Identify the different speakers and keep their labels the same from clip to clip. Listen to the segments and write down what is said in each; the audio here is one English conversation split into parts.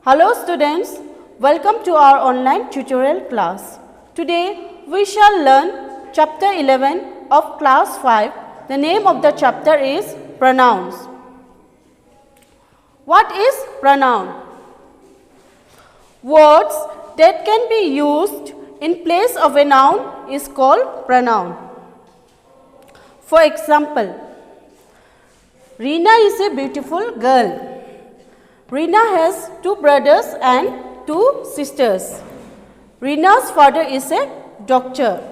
Speaker 1: Hello students, welcome to our online tutorial class. Today we shall learn chapter 11 of class 5. The name of the chapter is pronouns. What is pronoun? Words that can be used in place of a noun is called pronoun. For example, Reena is a beautiful girl. Reena has two brothers and two sisters. Reena's father is a doctor.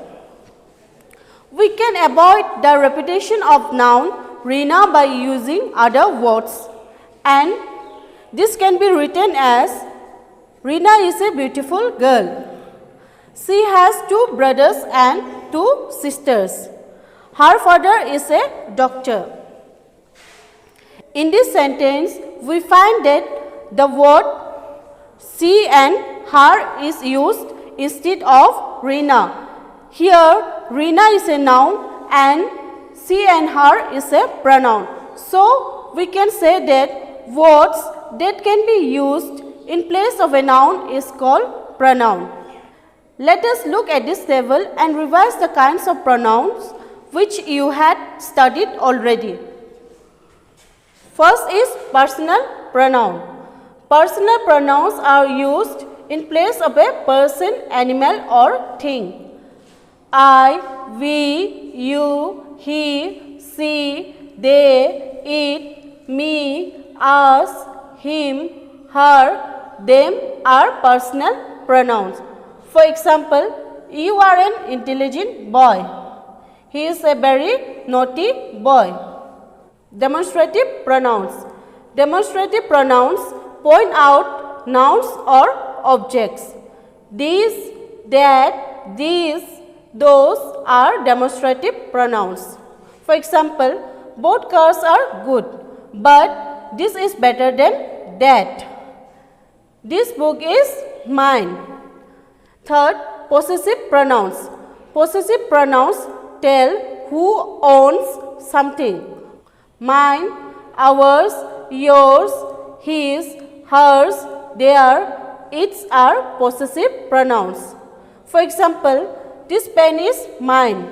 Speaker 1: We can avoid the repetition of noun Reena by using other words, and this can be written as Reena is a beautiful girl. She has two brothers and two sisters. Her father is a doctor. In this sentence, we find that the word she and her is used instead of Reena. Here, Reena is a noun and she and her is a pronoun. So, we can say that words that can be used in place of a noun is called pronoun. Let us look at this table and revise the kinds of pronouns which you had studied already. First is personal pronoun. Personal pronouns are used in place of a person, animal or thing. I, we, you, he, she, they, it, me, us, him, her, them are personal pronouns. For example, you are an intelligent boy. He is a very naughty boy. Demonstrative pronouns. Demonstrative pronouns point out nouns or objects. These, that, these, those are demonstrative pronouns. For example, both cars are good, but this is better than that. This book is mine. Third, possessive pronouns. Possessive pronouns tell who owns something. Mine, ours, yours, his, hers, their, its are possessive pronouns. For example, this pen is mine,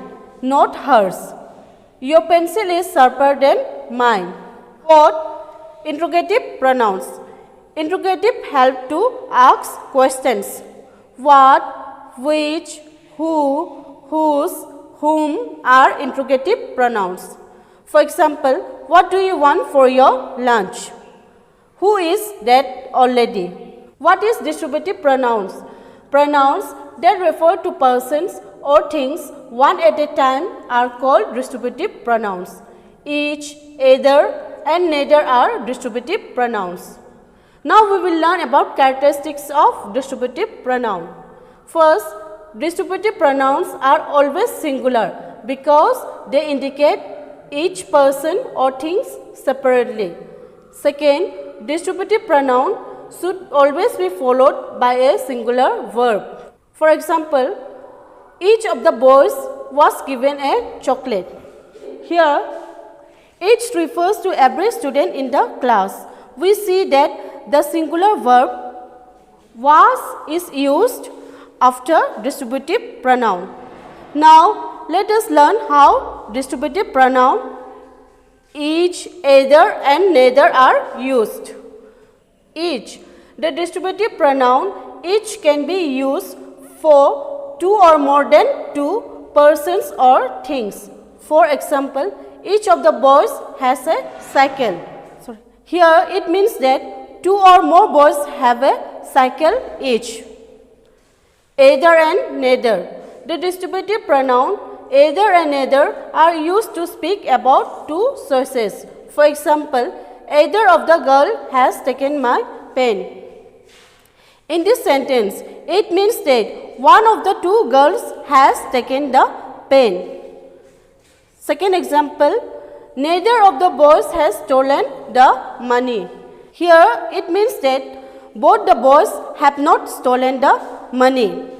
Speaker 1: not hers. Your pencil is sharper than mine. Fourth, interrogative pronouns. Interrogative help to ask questions. What, which, who, whose, whom are interrogative pronouns. For example, what do you want for your lunch? Who is that old lady? What is distributive pronouns? Pronouns that refer to persons or things one at a time are called distributive pronouns. Each, either and neither are distributive pronouns. Now we will learn about characteristics of distributive pronoun. First, distributive pronouns are always singular because they indicate each person or things separately. Second, distributive pronoun should always be followed by a singular verb. For example, each of the boys was given a chocolate. Here, each refers to every student in the class. We see that the singular verb was is used after distributive pronoun. Now, let us learn how distributive pronoun each, either and neither are used. Each. The distributive pronoun each can be used for two or more than two persons or things. For example, each of the boys has a cycle. Here it means that two or more boys have a cycle each. Either and neither. The distributive pronoun either and neither are used to speak about two sources. For example, either of the girl has taken my pen. In this sentence, it means that one of the two girls has taken the pen. Second example, neither of the boys has stolen the money. Here, it means that both the boys have not stolen the money.